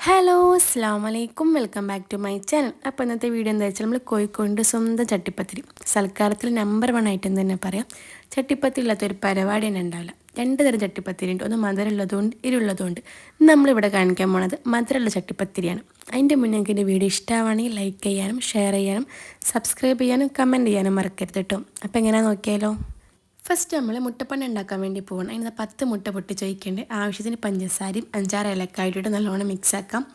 Hello അസ്സാം വലൈക്കും welcome back to my channel. അപ്പോൾ ഇന്നത്തെ വീഡിയോ എന്താ വെച്ചാൽ നമ്മൾ കോഴിക്കോടിൻ്റെ സ്വന്തം ചട്ടിപ്പത്തിരി സൽക്കാരത്തിൽ നമ്പർ 1 ആയിട്ടെന്ന് തന്നെ പറയാം. ചട്ടിപ്പത്തിരി ഇല്ലാത്തൊരു പരിപാടി തന്നെ ഉണ്ടാവില്ല. 2 തരം ചട്ടിപ്പത്തിരി ഉണ്ട്. ഒന്ന് മധുരമുള്ളതുകൊണ്ട് ഇരുള്ളതുകൊണ്ട്. നമ്മളിവിടെ കാണിക്കാൻ പോണത് മധുരമുള്ള ചട്ടിപ്പത്തിരിയാണ്. അതിൻ്റെ മുന്നേ എനിക്ക് എൻ്റെ വീഡിയോ ഇഷ്ടമാണെങ്കിൽ ലൈക്ക് ചെയ്യാനും ഷെയർ ചെയ്യാനും സബ്സ്ക്രൈബ് ചെയ്യാനും കമൻറ്റ് ചെയ്യാനും മറക്കരുത് കേട്ടോ. അപ്പോൾ എങ്ങനെയാണെന്ന് നോക്കിയാലോ. ഫസ്റ്റ് നമ്മൾ മുട്ടപ്പണ്ണ ഉണ്ടാക്കാൻ വേണ്ടി പോകണം. അതിന് 10 മുട്ട പൊട്ടിച്ച് വയ്ക്കേണ്ടത്. ആവശ്യത്തിന് പഞ്ചസാരയും 5-6 ഏലക്കായിട്ട് നല്ലോണം മിക്സ് ആക്കാം.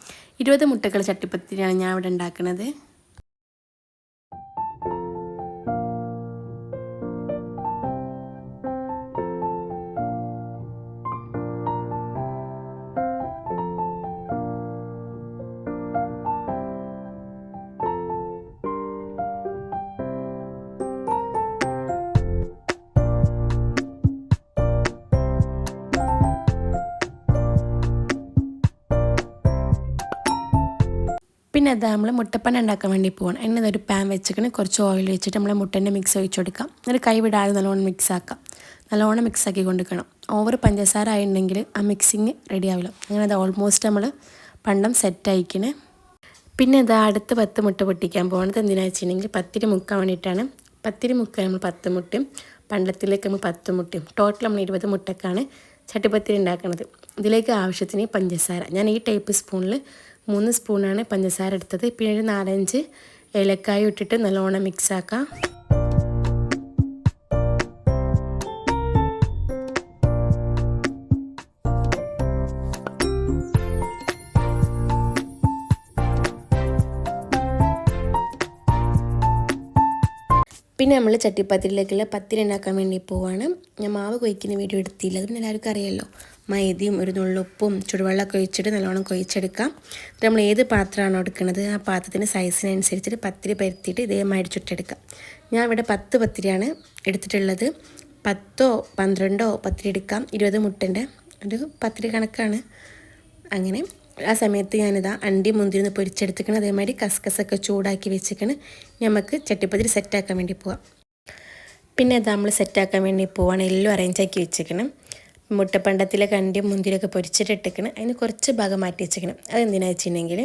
20 മുട്ടകൾ ചട്ടിപ്പത്തിരിയാണ് ഞാൻ ഇവിടെ ഉണ്ടാക്കുന്നത്. പിന്നെ അതാ നമ്മൾ മുട്ടപ്പണ്ണ ഉണ്ടാക്കാൻ വേണ്ടി പോകണം. അതിനൊരു പാൻ വെച്ചിട്ട് കുറച്ച് ഓയിൽ വെച്ചിട്ട് നമ്മൾ മുട്ടൻ്റെ മിക്സ് ഒഴിച്ച് കൊടുക്കാം. എന്നിട്ട് കൈ വിടാതെ നല്ലോണം മിക്സ് ആക്കാം. നല്ലോണം മിക്സ് ആക്കി കൊടുക്കണം. ഓവർ പഞ്ചസാര ആയിട്ടുണ്ടെങ്കിൽ ആ മിക്സിങ് റെഡി ആവില്ല. അങ്ങനെ അത് ഓൾമോസ്റ്റ് നമ്മൾ പണ്ടം സെറ്റ് ആയിക്കണേ. പിന്നെ ഇതാ അടുത്ത് 10 മുട്ട പൊട്ടിക്കാൻ പോകുന്നത് എന്തിനാണെന്ന് വെച്ചിട്ടുണ്ടെങ്കിൽ പത്തിരി മുക്കാൻ വേണ്ടിയിട്ടാണ്. പത്തിരി മുക്കാൻ നമ്മൾ 10 മുട്ടയും പണ്ടത്തിലേക്ക് നമ്മൾ 10 മുട്ടയും ടോട്ടൽ നമ്മൾ 20 മുട്ടക്കാണ് ചട്ടിപ്പത്തിരി ഉണ്ടാക്കുന്നത്. ഇതിലേക്ക് ആവശ്യത്തിന് പഞ്ചസാര ഞാൻ ഈ ടേപ്പ് സ്പൂണിൽ 3 സ്പൂണാണ് പഞ്ചസാര എടുത്തത്. പിന്നെ ഒരു 4-5 ഏലക്കായ ഇട്ടിട്ട് നല്ലോണം മിക്സ് ആക്കാം. പിന്നെ നമ്മൾ ചട്ടിപ്പത്തിരിയിലേക്കുള്ള പത്തിരി ഉണ്ടാക്കാൻ വേണ്ടി പോവാണ്. ഞാൻ മാവ് കൊയ്ക്കുന്ന വീഡിയോ എടുത്തില്ല, അതൊന്നും എല്ലാവർക്കും അറിയാമല്ലോ. മൈദയും ഒരു നുള്ളുപ്പും ചുടുവെള്ളമൊക്കെ ഒഴിച്ചിട്ട് നല്ലോണം കൊഴിച്ചെടുക്കാം. നമ്മൾ ഏത് പാത്രമാണോ എടുക്കുന്നത് ആ പാത്രത്തിന് സൈസിനനുസരിച്ചിട്ട് പത്തിരി പരത്തിയിട്ട് ഇതേമാതിരി ചുട്ടെടുക്കാം. ഞാൻ ഇവിടെ 10 പത്തിരിയാണ് എടുത്തിട്ടുള്ളത്. 10 12 പത്തിരി എടുക്കാം. 20 മുട്ടൻ്റെ ഒരു പത്തിരി കണക്കാണ്. അങ്ങനെ ആ സമയത്ത് ഞാനിതാ അണ്ടി മുന്തിരി പൊരിച്ചെടുത്തിക്കണം. അതേമാതിരി കസ്കസൊക്കെ ചൂടാക്കി വെച്ചിക്കണം. നമുക്ക് ചട്ടിപ്പത്തിരി സെറ്റാക്കാൻ വേണ്ടി പോവാം. പിന്നെ അത് നമ്മൾ സെറ്റാക്കാൻ വേണ്ടി പോവാണ്. എല്ലാം അറേഞ്ചാക്കി വെച്ചിക്കണം. മുട്ടപ്പണ്ടത്തിലൊക്കെ അണ്ടി മുന്തിരിയൊക്കെ പൊരിച്ചിട്ടിട്ടിക്കണം. അതിന് കുറച്ച് ഭാഗം മാറ്റി വെച്ചിക്കണം. അതെന്തിനാണെന്ന് വെച്ചിട്ടുണ്ടെങ്കിൽ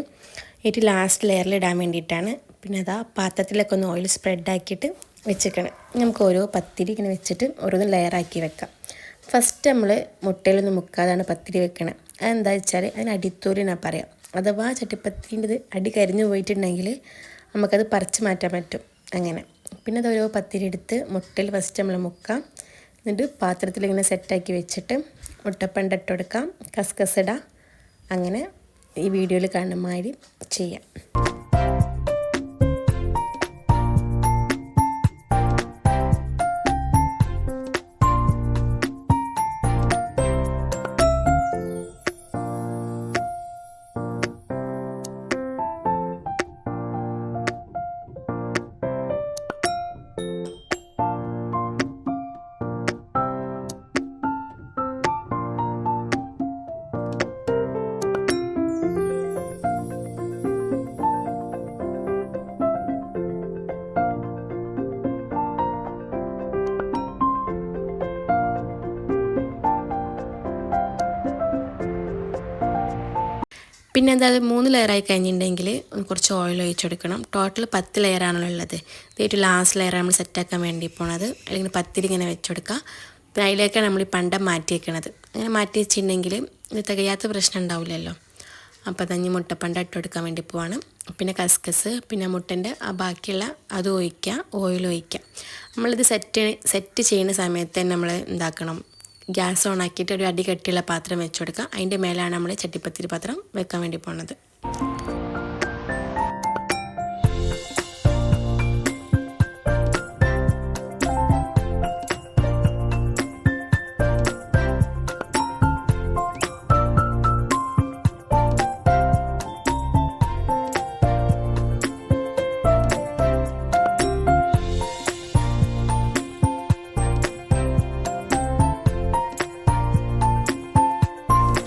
ഏറ്റവും ലാസ്റ്റ് ലെയറിൽ ഇടാൻ വേണ്ടിയിട്ടാണ്. പിന്നെ അതാ പാത്രത്തിലൊക്കെ ഒന്ന് ഓയിൽ സ്പ്രെഡാക്കിയിട്ട് വെച്ചിക്കണം. നമുക്ക് ഓരോ പത്തിരി ഇങ്ങനെ വെച്ചിട്ട് ഓരോന്ന് ലെയറാക്കി വെക്കാം. ഫസ്റ്റ് നമ്മൾ മുട്ടയിലൊന്ന് മുക്കാതാണ് പത്തിരി വെക്കണം. അതെന്താ വെച്ചാൽ അതിന് അടിത്തോലിനാണ് പറയാം. അഥവാ ചട്ടിപ്പത്തിരിൻ്റെ അടി കരിഞ്ഞു പോയിട്ടുണ്ടെങ്കിൽ നമുക്കത് പറിച്ച് മാറ്റാൻ പറ്റും. അങ്ങനെ പിന്നെ അത് ഓരോ പത്തിരി എടുത്ത് മുട്ടയിൽ ഫസ്റ്റ് നമ്മൾ മുക്കാം. എന്നിട്ട് പാത്രത്തിൽ ഇങ്ങനെ സെറ്റാക്കി വെച്ചിട്ട് മുട്ടപ്പണ്ട ഇട്ട് കൊടുക്കാം. കസ്കസ് ഇടാം. അങ്ങനെ ഈ വീഡിയോയിൽ കാണുന്ന മാതിരി ചെയ്യാം. പിന്നെ എന്താ 3 ലെയറായി കഴിഞ്ഞിട്ടുണ്ടെങ്കിൽ കുറച്ച് ഓയിൽ ഒഴിച്ചെടുക്കണം. ടോട്ടൽ 10 ലെയറാണല്ലോ ഉള്ളത്. ഇത് ലാസ്റ്റ് ലെയർ നമ്മൾ സെറ്റാക്കാൻ വേണ്ടി പോണത്. അല്ലെങ്കിൽ പത്തിരി ഇങ്ങനെ വെച്ചെടുക്കുക. പിന്നെ അതിലേക്കാണ് നമ്മൾ ഈ പണ്ടം മാറ്റി വയ്ക്കണത്. അങ്ങനെ മാറ്റി വെച്ചിട്ടുണ്ടെങ്കിൽ ഇത് തികയാത്ത പ്രശ്നം ഉണ്ടാവില്ലല്ലോ. അപ്പോൾ അതഞ്ഞ് മുട്ടപ്പണ്ട ഇട്ടെടുക്കാൻ വേണ്ടി പോവാണ്. പിന്നെ കസ്കസ് പിന്നെ മുട്ടൻ്റെ ആ ബാക്കിയുള്ള അത് ഒഴിക്കുക, ഓയിൽ ഒഴിക്കുക. നമ്മളിത് സെറ്റ് ചെയ്യുന്ന സമയത്ത് തന്നെ നമ്മൾ എന്താക്കണം, ഗ്യാസ് ഓൺ ആക്കിയിട്ട് ഒരു അടി കട്ടിയുള്ള പാത്രം വെച്ച് കൊടുക്കുക. അതിൻ്റെ മേലാണ് നമ്മൾ ചട്ടിപ്പത്തിരി പാത്രം വെക്കാൻ വേണ്ടി പോകുന്നത്.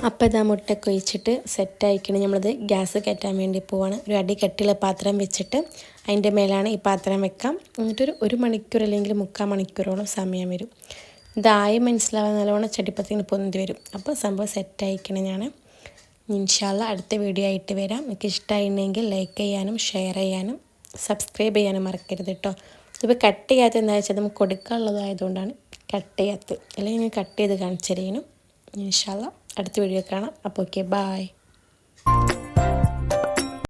അപ്പോൾ ഇതാ മുട്ടയൊക്കെ ഒഴിച്ചിട്ട് സെറ്റായിക്കണം. നമ്മളത് ഗ്യാസ് കയറ്റാൻ വേണ്ടി പോവാണ്. ഒരു അടി കട്ടിയുള്ള പാത്രം വെച്ചിട്ട് അതിൻ്റെ മേലാണ് ഈ പാത്രം വെക്കാം. എന്നിട്ടൊരു 1 മണിക്കൂർ അല്ലെങ്കിൽ 3/4 മണിക്കൂറോളം സമയം വരും. ഇതായി മനസ്സിലാവാൻ നല്ലോണം ചട്ടിപ്പത്തിങ്ങനെ പൊന്തി വരും. അപ്പോൾ സംഭവം സെറ്റായിക്കണം. ഞാൻ ഇൻഷാല്ല അടുത്ത വീഡിയോ ആയിട്ട് വരാം. നിങ്ങൾക്ക് ഇഷ്ടമായിട്ടുണ്ടെങ്കിൽ ലൈക്ക് ചെയ്യാനും ഷെയർ ചെയ്യാനും സബ്സ്ക്രൈബ് ചെയ്യാനും മറക്കരുത് കേട്ടോ. ഇപ്പോൾ കട്ട് ചെയ്യാത്ത എന്താ വെച്ചാൽ നമുക്ക് കൊടുക്കാനുള്ളതായതുകൊണ്ടാണ് കട്ട് ചെയ്യാത്തത്. അല്ലെങ്കിൽ ഞാൻ കട്ട് ചെയ്ത് കാണിച്ചു തരുന്നു. ഇൻഷാല്ല അടുത്ത വീഡിയോ കാണാം. അപ്പോൾ ഓക്കെ, ബായ്.